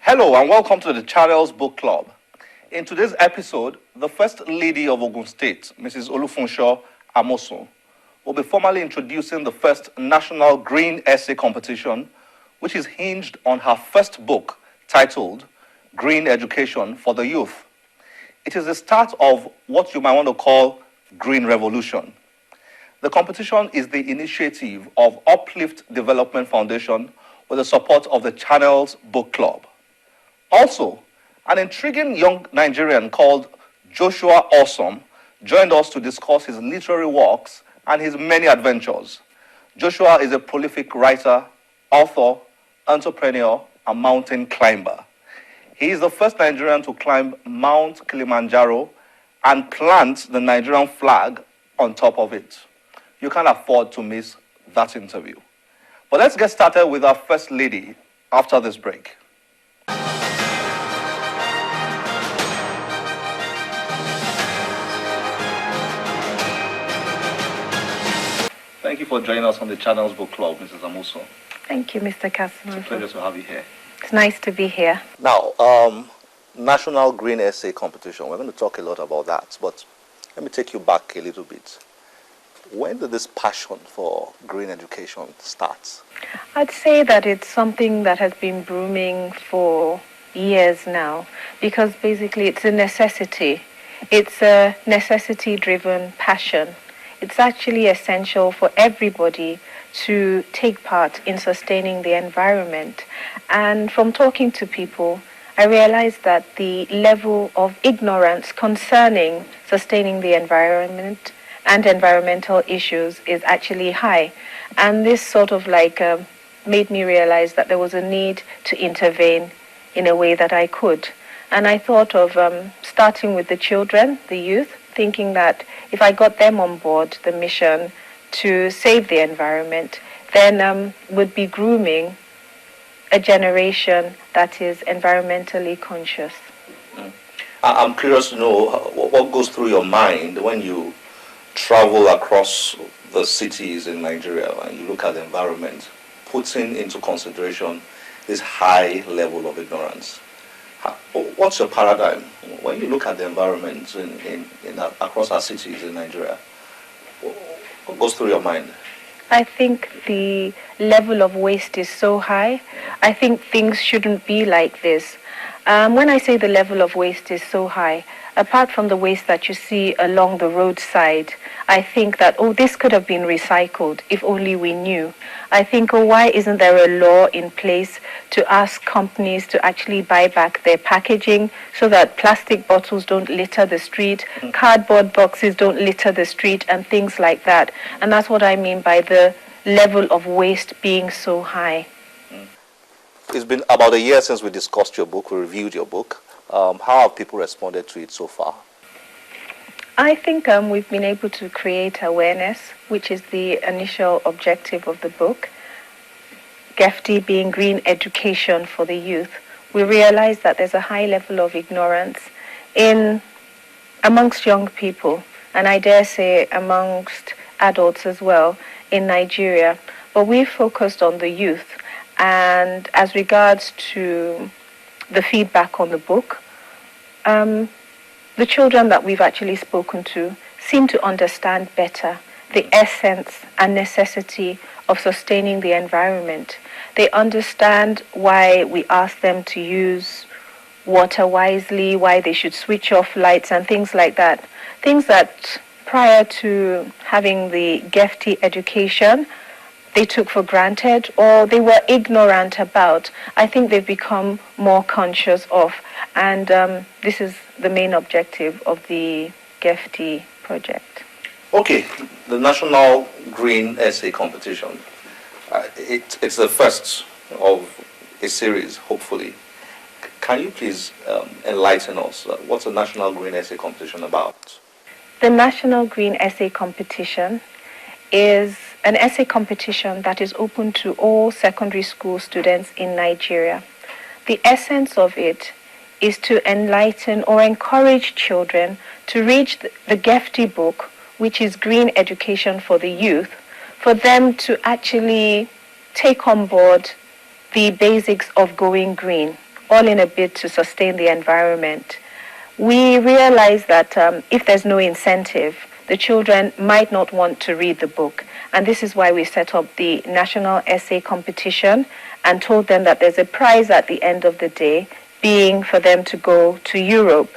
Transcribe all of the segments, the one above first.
Hello and welcome to the Channels Book Club. In today's episode, the First Lady of Ogun State, Mrs. Olufunsho Amosun, will be formally introducing the first National Green Essay Competition, which is hinged on her first book titled Green Education for the Youth. It is the start of what you might want to call Green Revolution. The competition is the initiative of Uplift Development Foundation with the support of the Channels Book Club. Also, an intriguing young Nigerian called Joshua Awesome joined us to discuss his literary works and his many adventures. Joshua is a prolific writer, author, entrepreneur, and mountain climber. He is the first Nigerian to climb Mount Kilimanjaro and plant the Nigerian flag on top of it. You can't afford to miss that interview. But let's get started with our First Lady after this break. Thank you for joining us on the Channels Book Club, Mrs. Amosun. Thank you, Mr. Casimiro. It's a pleasure to have you here. It's nice to be here. Now, National Green Essay Competition. We're going to talk a lot about that, but let me take you back a little bit. When did this passion for green education start? I'd say that it's something that has been brewing for years now, because basically it's a necessity. It's a necessity-driven passion. It's actually essential for everybody to take part in sustaining the environment. And from talking to people, I realized that the level of ignorance concerning sustaining the environment and environmental issues is actually high. And this sort of made me realize that there was a need to intervene in a way that I could. And I thought of starting with the children, the youth, thinking that if I got them on board the mission to save the environment, then would be grooming a generation that is environmentally conscious. I'm curious to know what goes through your mind when you travel across the cities in Nigeria and you look at the environment, putting into consideration this high level of ignorance. What's your paradigm when you look at the environment across our cities in Nigeria? What goes through your mind? I think the level of waste is so high. I think things shouldn't be like this. When I say the level of waste is so high, apart from the waste that you see along the roadside, I think that, this could have been recycled if only we knew. I think, why isn't there a law in place to ask companies to actually buy back their packaging so that plastic bottles don't litter the street, cardboard boxes don't litter the street, and things like that. And that's what I mean by the level of waste being so high. It's been about a year since we discussed your book, we reviewed your book. How have people responded to it so far? I think we've been able to create awareness, which is the initial objective of the book. GIFTY being green education for the youth. We realize that there's a high level of ignorance amongst young people, and I dare say amongst adults as well in Nigeria. But we focused on the youth, and as regards to the feedback on the book, the children that we've actually spoken to seem to understand better the essence and necessity of sustaining the environment. They understand why we ask them to use water wisely, why they should switch off lights and things like that. Things that prior to having the GIFTY education, they took for granted or they were ignorant about. I think they've become more conscious of, and this is the main objective of the GIFTY project. Okay, the National Green Essay Competition. It's the first of a series, hopefully. Can you please enlighten us? What's the National Green Essay Competition about? The National Green Essay Competition is an essay competition that is open to all secondary school students in Nigeria. The essence of it is to enlighten or encourage children to read the GIFTY book, which is Green Education for the Youth, for them to actually take on board the basics of going green, all in a bid to sustain the environment. We realize that if there's no incentive, the children might not want to read the book. And this is why we set up the National Essay Competition and told them that there's a prize at the end of the day, being for them to go to Europe.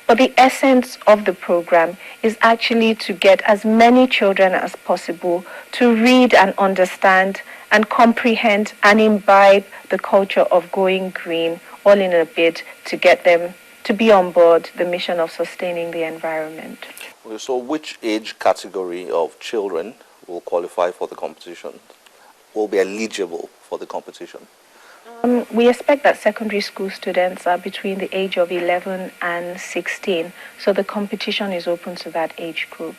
But the essence of the program is actually to get as many children as possible to read and understand and comprehend and imbibe the culture of going green, all in a bid to get them to be on board the mission of sustaining the environment. So which age category of children will qualify for the competition, will be eligible for the competition? We expect that secondary school students are between the age of 11 and 16, so the competition is open to that age group.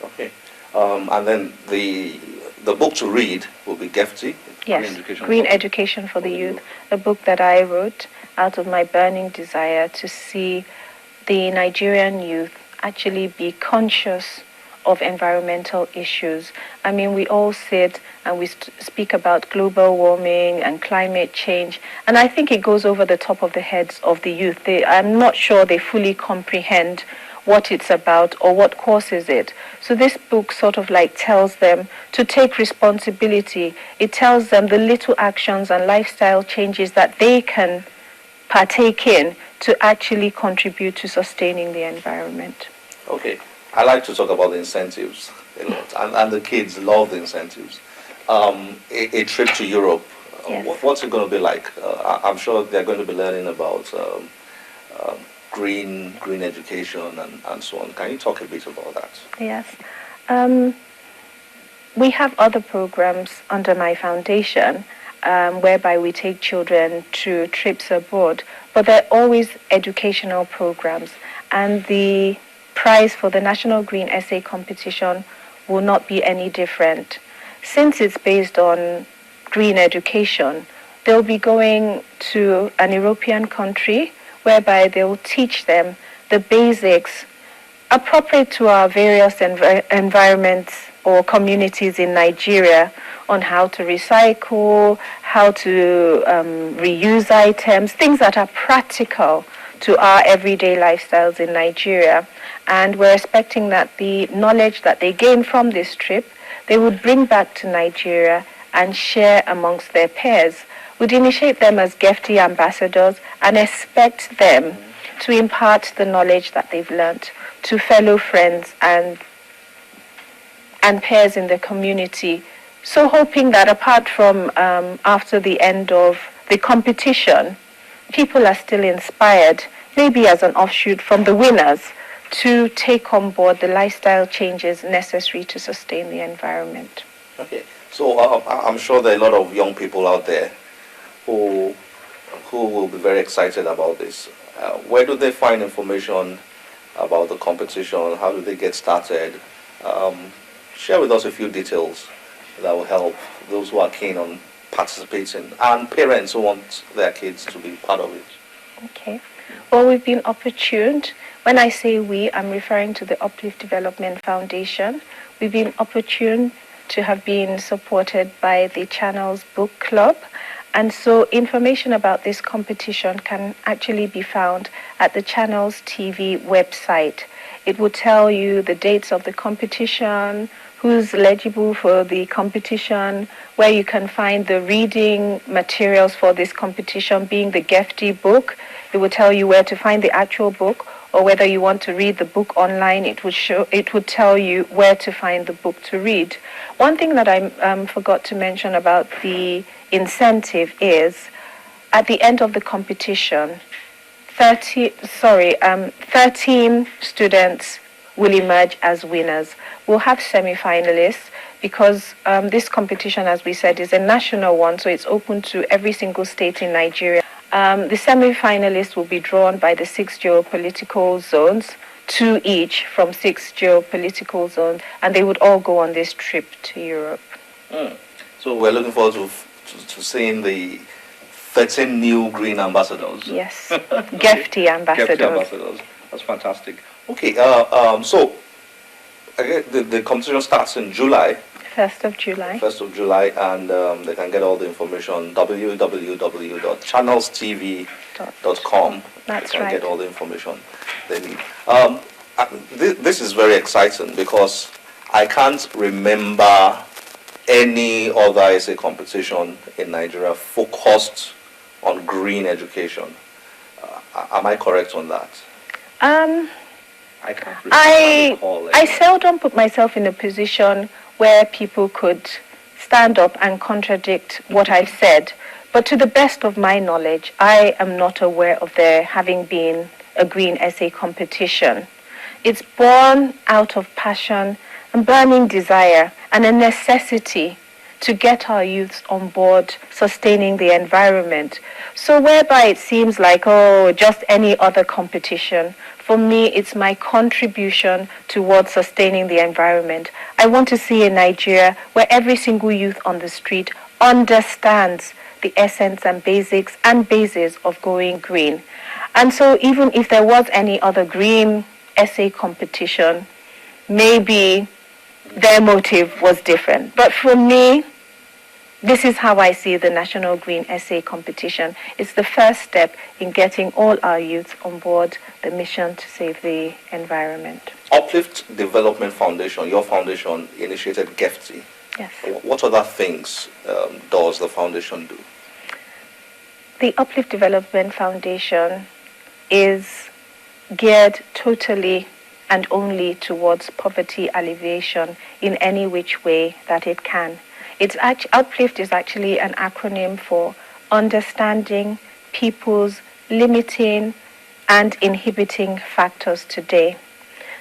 Okay. And then the book to read will be GIFTY? Yes, Green Education for the Youth, a book that I wrote out of my burning desire to see the Nigerian youth actually be conscious of environmental issues. I mean, we all sit and we speak about global warming and climate change, and I think it goes over the top of the heads of the youth. I'm not sure they fully comprehend what it's about or what causes it. So this book sort of like tells them to take responsibility. It tells them the little actions and lifestyle changes that they can partake in to actually contribute to sustaining the environment. Okay. I like to talk about the incentives a lot, and the kids love the incentives. A trip to Europe, yes. What's it going to be like? I'm sure they're going to be learning about green education and so on. Can you talk a bit about that? Yes. We have other programs under my foundation whereby we take children to trips abroad, but they're always educational programs, and the prize for the National Green Essay Competition will not be any different. Since it's based on green education, they'll be going to an European country whereby they'll teach them the basics appropriate to our various environments or communities in Nigeria on how to recycle, how to reuse items, things that are practical to our everyday lifestyles in Nigeria. And we're expecting that the knowledge that they gain from this trip, they would bring back to Nigeria and share amongst their peers. We'd initiate them as GIFTY ambassadors and expect them to impart the knowledge that they've learnt to fellow friends and peers in the community. So hoping that apart from after the end of the competition, people are still inspired, maybe as an offshoot from the winners, to take on board the lifestyle changes necessary to sustain the environment. Okay, so I'm sure there are a lot of young people out there who will be very excited about this. Where do they find information about the competition? How do they get started? Share with us a few details that will help those who are keen on participating and parents who want their kids to be part of it. Okay. Well, we've been opportuned. When I say we, I'm referring to the Uplift Development Foundation. We've been opportuned to have been supported by the Channels Book Club. And so information about this competition can actually be found at the Channels TV website. It will tell you the dates of the competition, who's eligible for the competition, where you can find the reading materials for this competition, being the GIFTY book. It will tell you where to find the actual book, or whether you want to read the book online, it would tell you where to find the book to read. One thing that I forgot to mention about the incentive is, at the end of the competition, 13 students will emerge as winners. We'll have semi-finalists because this competition, as we said, is a national one, so it's open to every single state in Nigeria. The semi-finalists will be drawn by the 6 geopolitical zones, 2 each from 6 geopolitical zones, and they would all go on this trip to Europe. So we're looking forward to seeing the 13 new green ambassadors. Yes, GIFTY ambassadors. GIFTY ambassadors. That's fantastic. Okay, so again, the competition starts in July. 1st of July. 1st of July, and they can get all the information on www.channelstv.com. That's they can right. get all the information they need. This is very exciting because I can't remember any other essay competition in Nigeria focused on green education. Am I correct on that? I can't recall I seldom put myself in a position where people could stand up and contradict what I've said. But to the best of my knowledge, I am not aware of there having been a green essay competition. It's born out of passion and burning desire and a necessity to get our youths on board sustaining the environment. So whereby it seems like, oh, just any other competition, for me, it's my contribution towards sustaining the environment. I want to see a Nigeria where every single youth on the street understands the essence and basics and bases of going green. And so even if there was any other green essay competition, maybe their motive was different. But for me, this is how I see the National Green Essay Competition. It's the first step in getting all our youth on board the mission to save the environment. Uplift Development Foundation, your foundation, initiated GIFTY. Yes. What other things does the foundation do? The Uplift Development Foundation is geared totally and only towards poverty alleviation in any which way that it can. Uplift is actually an acronym for understanding people's limiting and inhibiting factors today.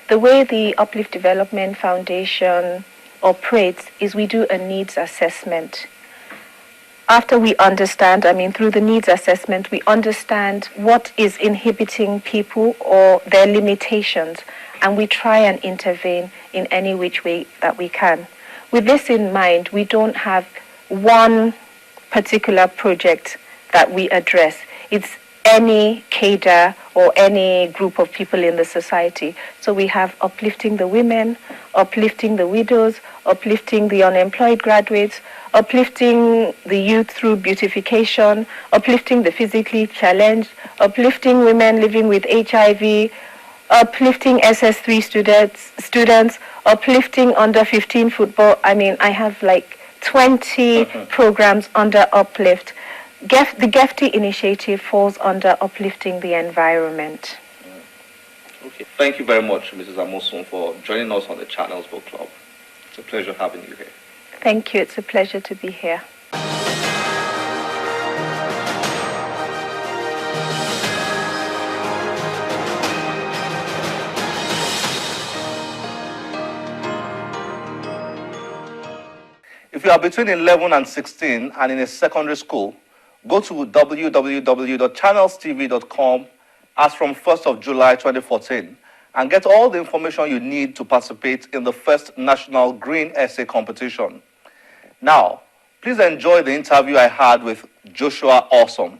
The way the Uplift Development Foundation operates is we do a needs assessment. After we understand, through the needs assessment, we understand what is inhibiting people or their limitations, and we try and intervene in any which way that we can. With this in mind, we don't have one particular project that we address. It's any cadre or any group of people in the society. So we have uplifting the women, uplifting the widows, uplifting the unemployed graduates, uplifting the youth through beautification, uplifting the physically challenged, uplifting women living with HIV, uplifting SS3 students, uplifting under 15 football. I have like 20 programs under Uplift. The GIFTY initiative falls under uplifting the environment. Okay. Thank you very much, Mrs. Amosun, for joining us on the Channels Book Club. It's a pleasure having you here. Thank you. It's a pleasure to be here. If you are between 11 and 16 and in a secondary school, go to www.channelstv.com as from 1st of July 2014 and get all the information you need to participate in the first National Green Essay Competition. Now, please enjoy the interview I had with Joshua Awesome.